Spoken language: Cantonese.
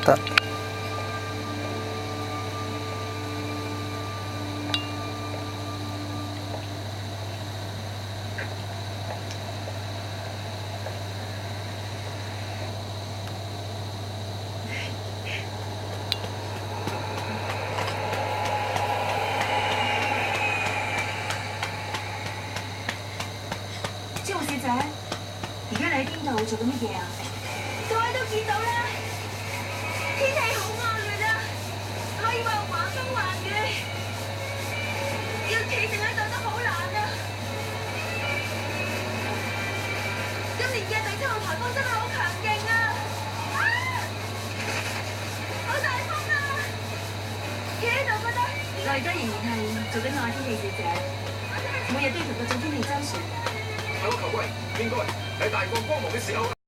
的。朱小姐，而家你喺邊度做緊乜嘢啊？各位都見到啦，天氣好惡劣啊，可以話橫風橫雨，要企定喺度都好難啊！今年嘅第7號颱風真係好強勁啊！好大風啊！企喺度覺得我而家仍然係做緊我嘅天氣小姐，每日都要同佢做天氣周旋。係喎，球威，應該喺大放光芒嘅時候。